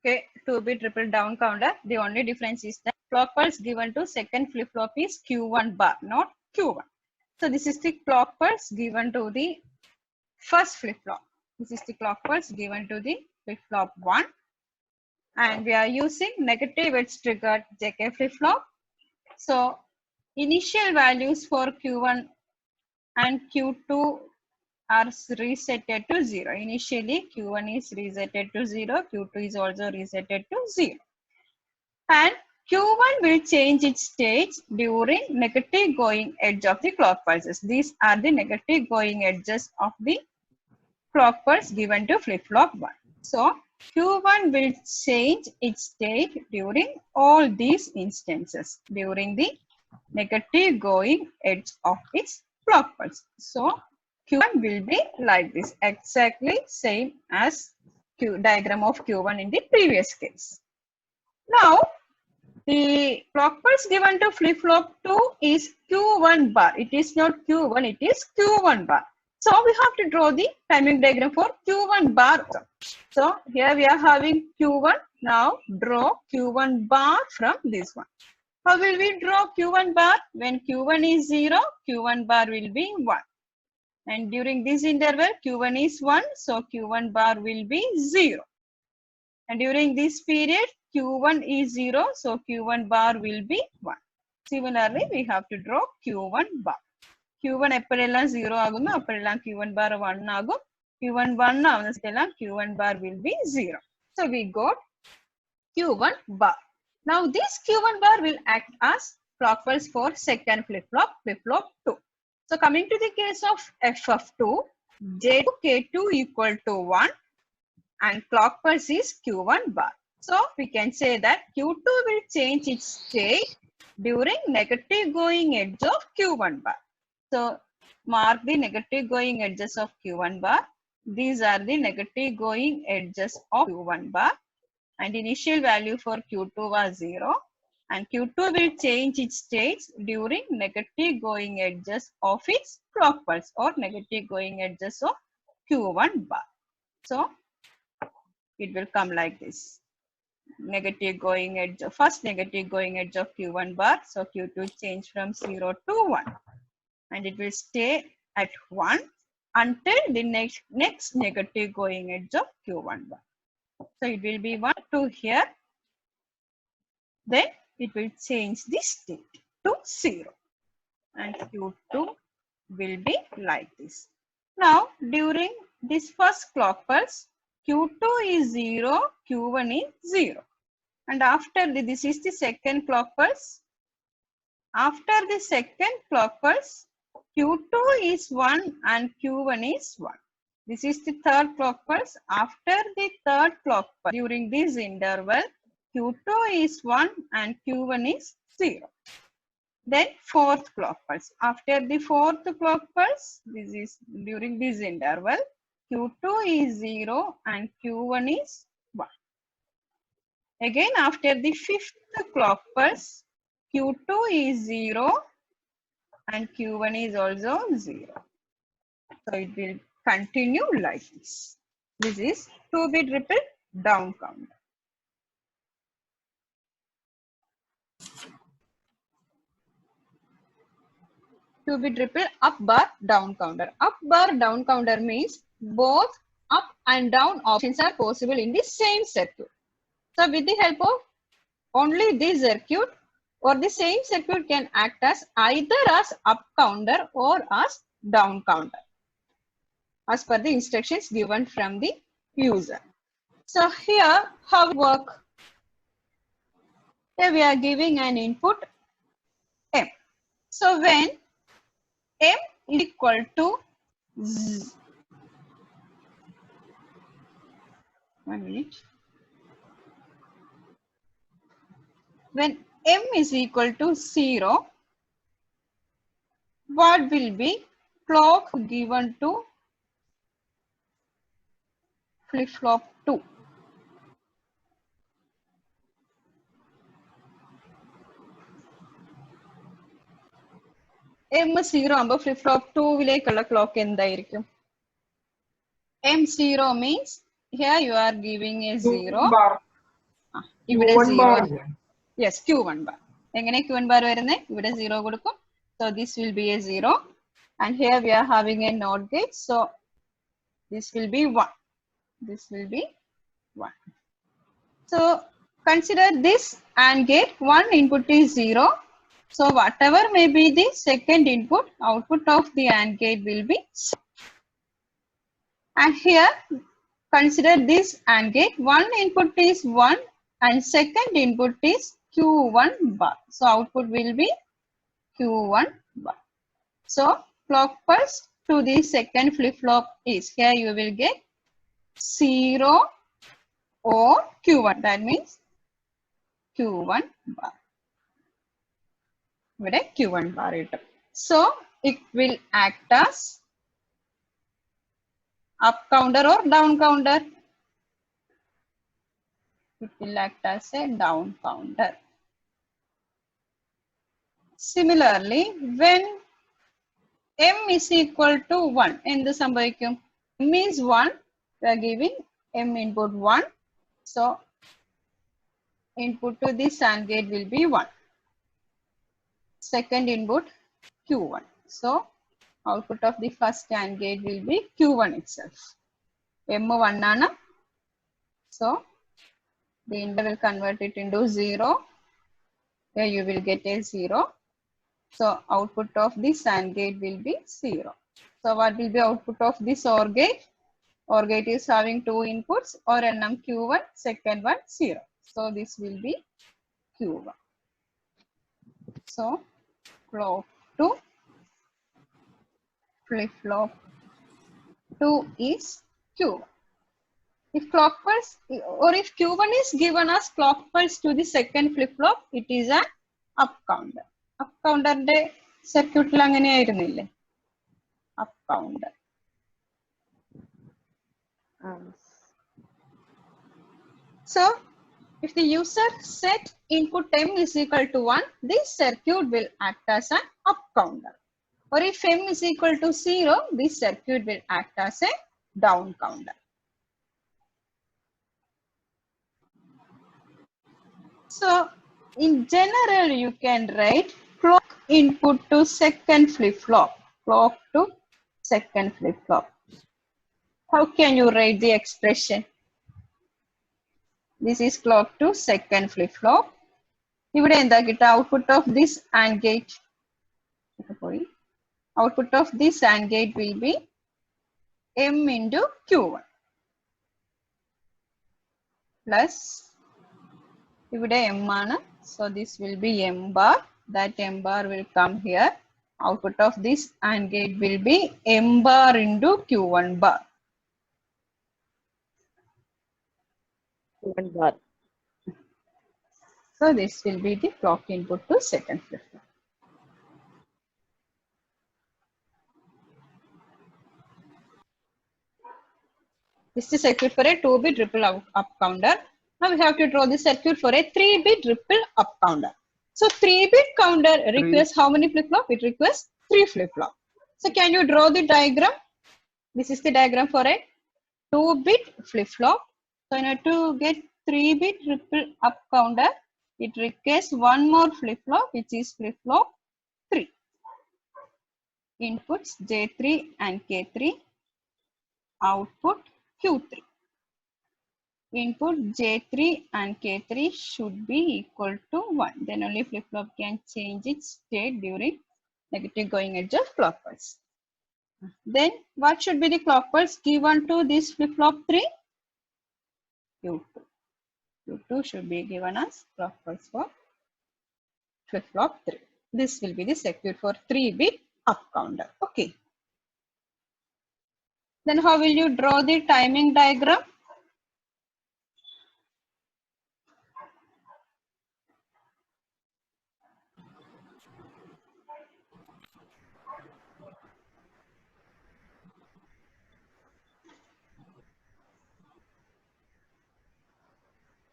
Okay, 2-bit triple down counter. The only difference is that clock pulse given to second flip-flop is Q1 bar, not Q1. So this is the clock pulse given to the first flip-flop. This is the clock pulse given to the flip-flop 1. And we are using negative edge triggered JK flip-flop. So initial values for Q1 and Q2 are resetted to 0. Initially, Q1 is resetted to 0. Q2 is also resetted to 0. And Q1 will change its state during negative going edge of the clock pulses. These are the negative going edges of the clock pulse given to flip-flop 1. So, Q1 will change its state during all these instances, during the negative going edge of its clock pulse. So, Q1 will be like this, exactly same as diagram of Q1 in the previous case. Now, the clock pulse given to flip-flop 2 is Q1 bar. It is not Q1, it is Q1 bar. So, we have to draw the timing diagram for Q1 bar. So, here we are having Q1. Now, draw Q1 bar from this one. How will we draw Q1 bar? When Q1 is 0, Q1 bar will be 1. And during this interval, Q1 is 1, so Q1 bar will be 0. And during this period, Q1 is 0, so Q1 bar will be 1. Similarly, we have to draw Q1 bar. Q1 എപ്പോഴെല്ലാം 0 ആകുന്നു അപ്പോഴെല്ലാം Q1 bar 1 ആകും. Q1 1 ആവുന്ന സ്ഥലം Q1 bar will be 0. So we got Q1 bar. Now this Q1 bar will act as clock pulse for second flip-flop, flip-flop 2. So coming to the case of f of 2, J2 K2 equal to 1 and clock pulse is Q1 bar. So we can say that Q2 will change its state during negative going edge of Q1 bar. So mark the negative going edges of Q1 bar. These are the negative going edges of Q1 bar. And initial value for Q2 was 0. And Q2 will change its states during negative going edges of its clock pulse or negative going edges of Q1 bar. So it will come like this. Negative going edge, first negative going edge of Q1 bar. So Q2 change from 0 to 1. And it will stay at 1 until the next negative going edge of Q1 bar. So it will be 1 to here. Then it will change the state to 0. And Q2 will be like this. Now during this first clock pulse, Q2 is 0, Q1 is 0. And after this is the second clock pulse. After the second clock pulse, Q2 is 1 and Q1 is 1. This is the third clock pulse. After the third clock pulse, during this interval, Q2 is 1 and Q1 is 0. Then fourth clock pulse. After the fourth clock pulse, this is during this interval, Q2 is 0 and Q1 is 1. Again, after the fifth clock pulse, Q2 is 0 and Q1 is also 0. So it will continue like this. This is 2-bit ripple down counter. 2-bit ripple up bar down counter. Up bar down counter means both up and down options are possible in the same circuit. So with the help of only this circuit or the same circuit can act as either as up counter or as down counter as per the instructions given from the user. So here how it work? Here we are giving an input M. So when M is equal to Z. 1 minute. When M is equal to 0, what will be clock given to flip-flop 2? M 0 ആകുമ്പോൾ flip-flop 2 clock എന്തായിരിക്കും? M 0 means here you are giving a 0. ഇവിടെ Q1 0. bar. Yes, Q1 bar. എങ്ങനെ Q1 bar വരുന്നത്? ഇവിടെ 0 കൊടുക്കും. So this will be a 0. And here we are having a NOT gate. So this will be 1. This will be 1. So consider this AND gate. One input is 0. So whatever may be the second input, output of the AND gate will be 0. And here consider this AND gate. One input is 1 and second input is Q1 bar. So output will be Q1 bar. So clock pulse to the second flip-flop is, here you will get 0 or Q1. That means Q1 bar. ഇവിടെ Q1 bar കിട്ടും. So it will act as up counter or down counter. It will act as a down counter. Similarly, when m is equal to 1, എന്ത് സംഭവിക്കും? M is 1, we are giving m input 1. So input to this AND gate will be 1. Second input Q1. So output of the first AND gate will be Q1 itself. M1 ആണ്. So the interval convert it into 0. Here you will get a 0. So output of this AND gate will be 0. So what will be output of this OR gate? OR gate is having two inputs, or NM Q1, second one 0. So this will be Q1. So clock to flip-flop 2 is Q1. If clock pulse, or if Q1 is given as clock pulse to the second flip-flop, it is an up counter. Up counter de circuit langane aayirunille. Up counter. So if the user set input m is equal to 1, this circuit will act as an up counter. Or if m is equal to 0, this circuit will act as a down counter. So in general, you can write clock input to second flip-flop. Clock to second flip-flop. How can you write the expression? This is clock to second flip-flop. ഇവിടെ എന്താ കിട്ടുക? Output of this AND gate. Output of this AND gate will be m into Q1 plus ഇവിടെ m ആണ്. So this will be m bar. That m bar will come here. Output of this AND gate will be m bar into Q1 bar. Q1 bar. So this will be the clock input to second flip-flop. This is the circuit for a 2-bit ripple up counter. Now we have to draw the circuit for a 3-bit ripple up counter. So 3-bit counter requires how many flip-flop? It requires 3 flip-flop. So can you draw the diagram? This is the diagram for a 2-bit flip-flop. So in order to get 3-bit ripple up counter, it requires one more flip-flop, which is flip-flop 3. Inputs J3 and K3. Output Q3. Input J3 and K3 should be equal to 1. Then only flip-flop can change its state during negative going edge of clock pulse. Then what should be the clock pulse given to this flip-flop 3? Q2. Q2 should be given as clock pulse for flip-flop 3. This will be the circuit for 3-bit up counter. Okay. Then how will you draw the timing diagram?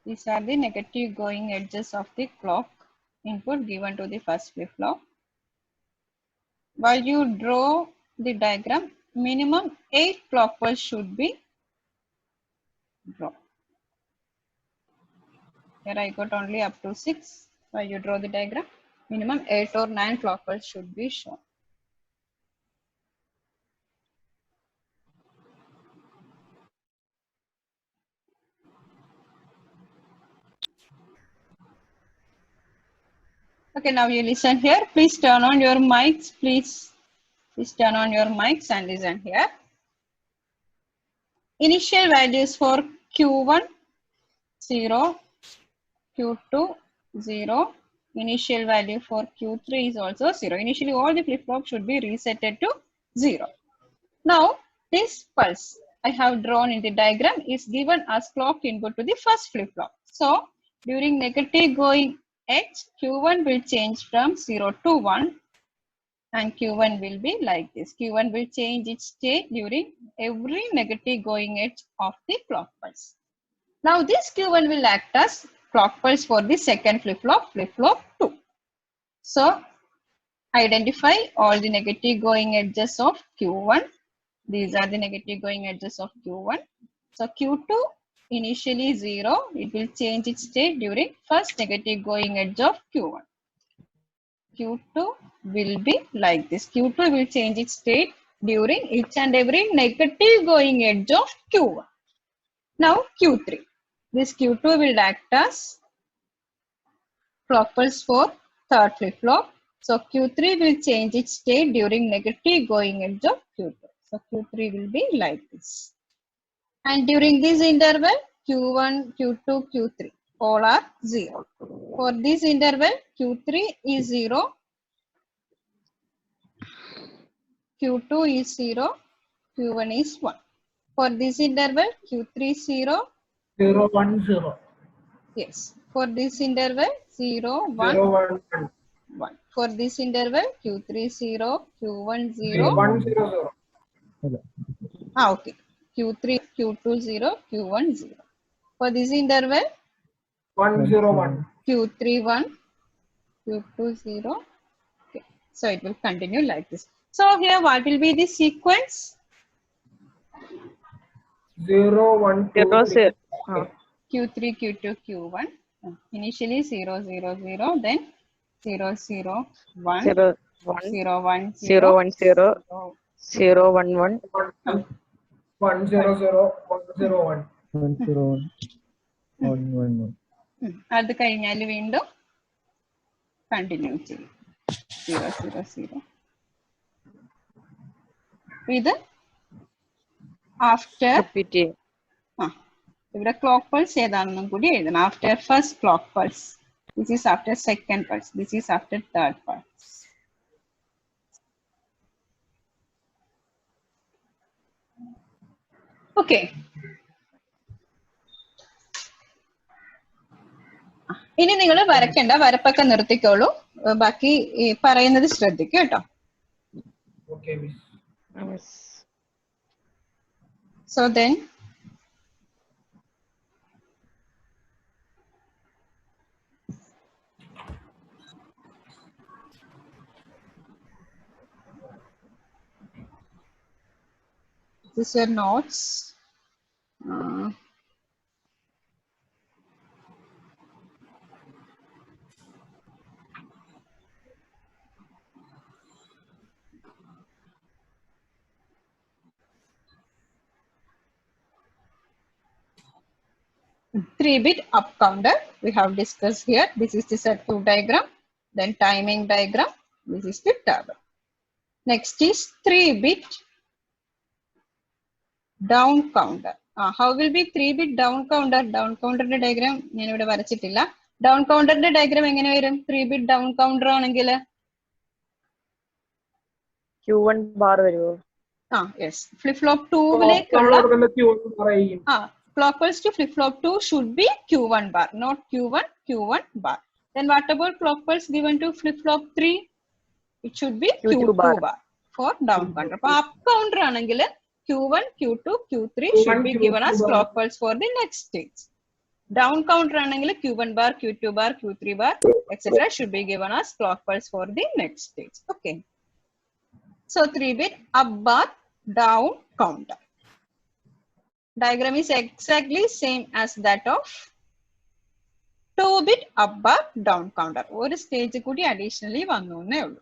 These are the negative going edges of the clock input given to the first flip-flop. While you draw the diagram, minimum 8 clock pulse should be drawn. Here I got only up to 6. Why you draw the diagram? Minimum 8 or 9 clock pulse should be shown. Okay, now you listen here. Please turn on your mics. Please turn on your mics and listen here. Initial values for Q1 0, Q2 0. Initial value for Q3 is also 0. Initially, all the flip-flops should be resetted to 0. Now, this pulse I have drawn in the diagram is given as clock input to the first flip-flop. So, during negative going edge, Q1 will change from 0 to 1 and Q1 will be like this. Q1 will change its state during every negative going edge of the clock pulse. Now, this Q1 will act as clock pulse for the second flip-flop 2. So, identify all the negative going edges of Q1. These are the negative going edges of Q1. So Q2 initially 0. It will change its state during first negative going edge of Q1. Q2 will be like this. Q2 will change its state during each and every negative going edge of Q1. Now Q3. This Q2 will act as clock pulse for third flip-flop. So Q3 will change its state during negative going edge of Q2. So Q3 will be like this. And during this interval, Q1, Q2, Q3, all are 0. For this interval, Q3 is 0, Q2 is 0, Q1 is 1. For this interval, Q3 is 0. 0, 1, 0. Yes. For this interval, 0, 1, 0, 1, 1. 1. For this interval, Q3 0, Q1 0. 1, 0, 0. Okay. Q3, Q2 0, Q1 0. For this interval, 1, 0, 1. Q3 1, Q2 0. Okay. So it will continue like this. So here what will be the sequence? 0, 1, 2, 3. Q3, Q2, Q1. Initially 0, 0, 0. Then 0, 0, 1. 0, 1, 0, 1, 0, 1, 0, 0, 1, 1. 1, 0, 0, 1, 0, 1. 1, 0, 1, 1, 1. അത് കഴിഞ്ഞാൽ വീണ്ടും continue ചെയ്യും 0, 0, 0. ഇത് after ഇവിടെ clock pulse ഏതാണെന്നും കൂടി എഴുതണം. After first clock pulse, this is after second pulse, this is after third pulse. Okay, ഇനി നിങ്ങൾ വരയ്ക്കണ്ട, വരപ്പൊക്കെ നിർത്തിക്കോളൂ, ബാക്കി പറയുന്നത് ശ്രദ്ധിക്കും കേട്ടോ. So then this is your notes. Three-bit up counter we have discussed here. This is the circuit diagram, then timing diagram. This is the table. Next is 3-bit down counter. How will be 3-bit down counter? Down counter diagram ഞാൻ ഇവിടെ വരച്ചിട്ടില്ല. Down counter diagram എങ്ങനെ വരും? 3-bit down counter ആണെങ്കിൽ Q1 bar വരുമോ? Yes. Flip flop 2-ലേക്കുള്ള clock pulse to flip flop 2 should be Q1 bar, not Q1 bar. Then what about clock pulse given to flip flop 3? It should be Q2 bar for down counter. For up counter anengil Q1, Q2, Q3 should be given as clock pulse for the next stage. Down counter anengil Q1 bar, Q2 bar, Q3 bar, etc. should be given as clock pulse for the next stage. Okay. So 3-bit up bar down counter. Diagram is exactly same as that of 2-bit up bar down counter. ഒരു stage കൂടി additionally വന്നു എന്നേ ഉള്ളൂ.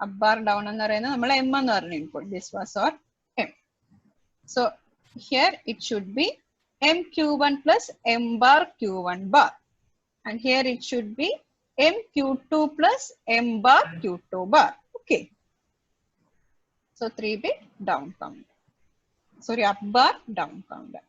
Up bar down എന്ന് പറയുന്നത് നമ്മൾ M എന്ന് പറഞ്ഞു input. This was or M. So here it should be MQ1 plus M bar Q1 bar. And here it should be MQ2 plus M bar Q2 bar. Okay. So 3-bit down counter. Sorry, up bar down counter.